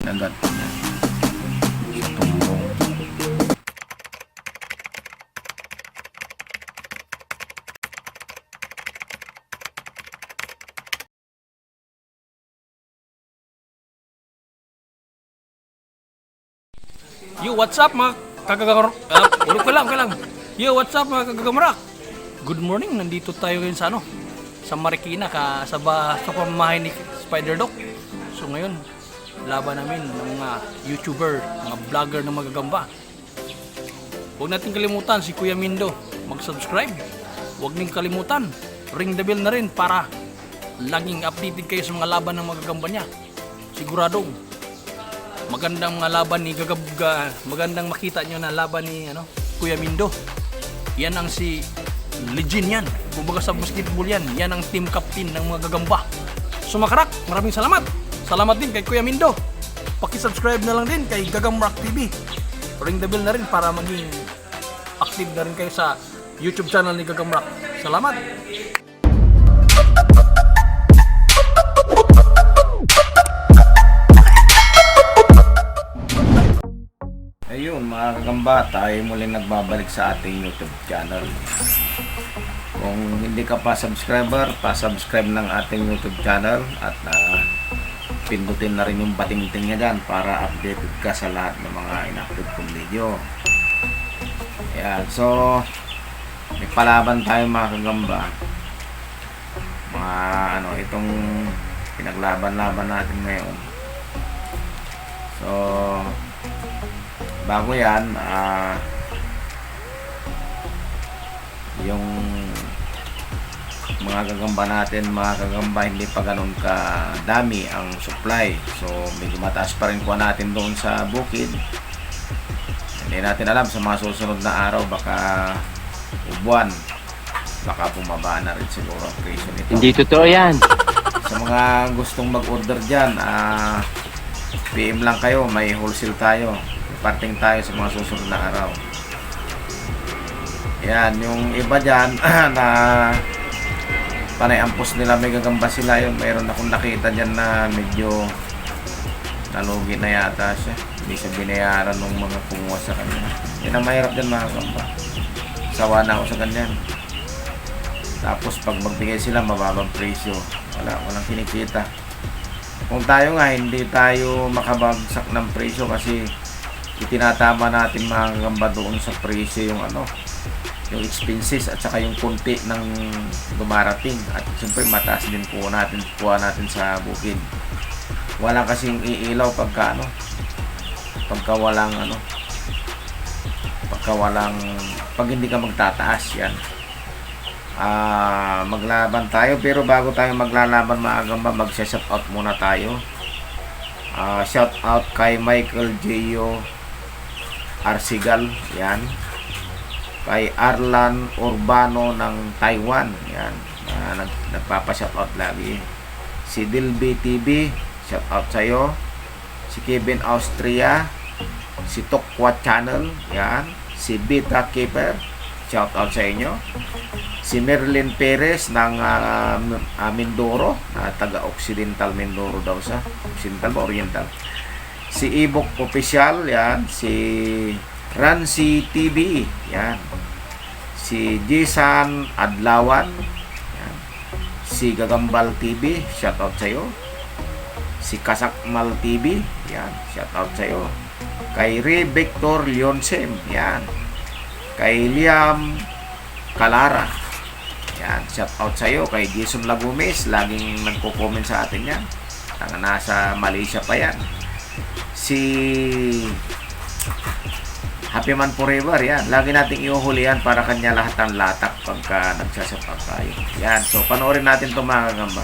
kinagat niya sa tumbong. Yo, what's up mga kagagamrak? Ulit ko lang. Yo, what's up mga kagagamrak? Good morning, nandito tayo ngayon sa sa Marikina, sa pamamahay ni Spider Doc. So ngayon, laban namin ng mga YouTuber, mga vlogger na magagamba. Huwag natin kalimutan si Kuya Mindo, mag-subscribe. Huwag ning kalimutan, ring the bell na rin para laging updated kayo sa mga laban ng magagamba niya. Siguradong magandang mga laban ni magandang makita nyo na laban ni Kuya Mindo. Yan ang si legend yan. Kumbaga sa basketball yan. Yan ang team captain ng mga gagamba. So makarak, maraming salamat. Salamat din kay Kuya Mindo. Paki-subscribe na lang din kay Gagamrak TV. Ring the bell na rin para maging active na rin kayo sa YouTube channel ni Gagamrak. Salamat. Ayun mga kagamba, tayo muling nagbabalik sa ating YouTube channel. Kung hindi ka pa subscriber, pa-subscribe ng ating YouTube channel at pindutin na rin yung bating-ting niya dyan para updated ka sa lahat ng mga in-upload kong video. Ayan, so may palaban tayo mga kagamba. Itong pinaglaban-laban natin ngayon. So bago yan, yung mga gagamba natin, mga kagamba, hindi pa ganun ka dami ang supply. So medyo mataas pa rin kuha natin doon sa bukid. Hindi natin alam sa mga susunod na araw, baka buwan, baka bumaba na rin siguro ang presyo nito. Hindi totoo yan. Sa mga gustong mag-order dyan, PM lang kayo, may wholesale tayo. Parting tayo sa mga susunod na araw. Yan, yung iba dyan na panay ampos nila, may gagamba sila yun. Mayroon akong nakita dyan na medyo nalugi na yata siya. Hindi siya binayaran ng mga kumuha sa kanya. Yan ang mahirap dyan mga gagamba. Sawa na ako sa ganyan. Tapos pag magbigay sila, mababang presyo. Walang kinikita. Kung tayo nga, hindi tayo makabagsak ng presyo kasi itinatama natin mga gagamba doon sa presyo yung yung expenses at saka yung kunti ng dumarating, at siyempre mataas din kuha natin sa bukid. Wala kasing iilaw pagka pag hindi ka magtataas yan. Maglaban tayo, pero bago tayo maglalaban mga gagamba, magsa-shoutout muna tayo. Shout out kay Michael Gio Arsigal, yan. Kay Arlan Urbano ng Taiwan, yan. Nagpapa-shoutout lagi. Si Dilby TV, shoutout sa'yo. Si Kevin Austria, si Tokwa Channel, yan. Si Beta Keeper, shoutout sa inyo. Si Merlin Perez ng Mindoro, taga-Occidental Mindoro daw sa Occidental ba Oriental. Si Ibok Official, yan. Si Rancy TV, yan. Si Jason Adlawan, yan. Si Gagambal TV, shoutout sa'yo. Si Kasakmal TV, yan, shoutout sa'yo. Kay Ray Victor Leonsem, yan. Kay Liam Calara, yan, shoutout sa'yo. Kay Jason Lagumes, laging nagko-comment sa atin yan. Nasa Malaysia pa yan. Si Happy Man Forever, yan. Lagi nating iuhuli yan para kanya lahat ng latak pagka nagsasapak tayo. Yan, so panoorin natin ito mga kagamba.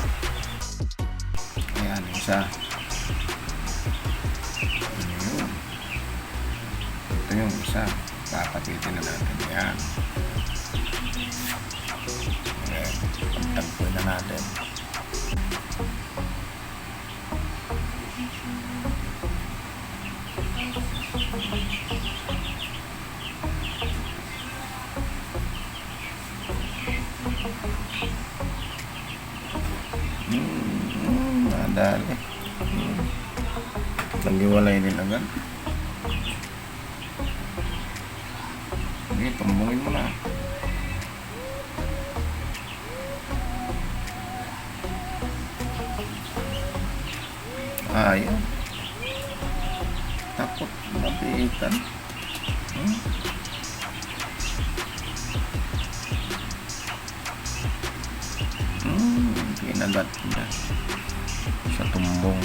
Ayan, isa. Ito yung isa. Papakitin na natin. Yan. Okay, pagtagpuin na natin. Dali. Paghiwalay din agad. Sige, tumbungin mo na. Ayun. Takot lapitan. Kinagat niya sa tumbong.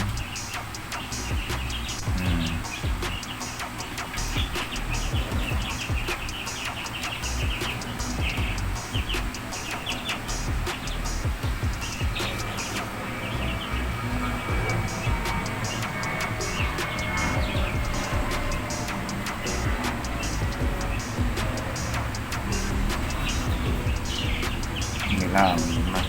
Nilam na.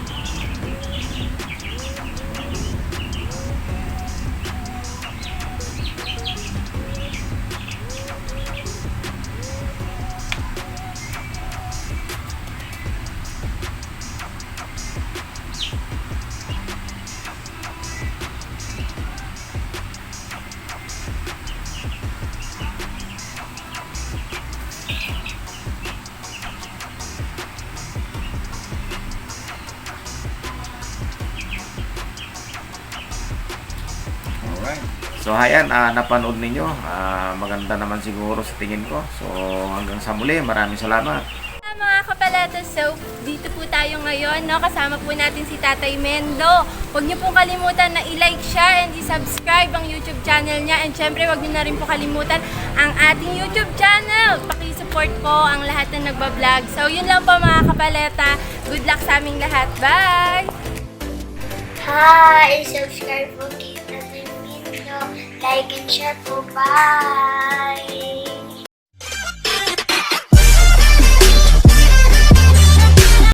Alright. So ayan, napanood ninyo. Maganda naman siguro sa tingin ko. So hanggang sa muli, maraming salamat. Mga kapalatas, so dito po tayo ngayon, no? Kasama po natin si Tatay Mendo. Huwag niyo pong kalimutan na i-like, share, and i-subscribe ang YouTube channel niya. And syempre, huwag niyo na rin po kalimutan ang ating YouTube channel. Paki-support po ang lahat na nagbablog. So yun lang po mga kapaleta. Good luck sa aming lahat. Bye! Hi! Subscribe po kay Tatay Mendo. Like and share po. Bye!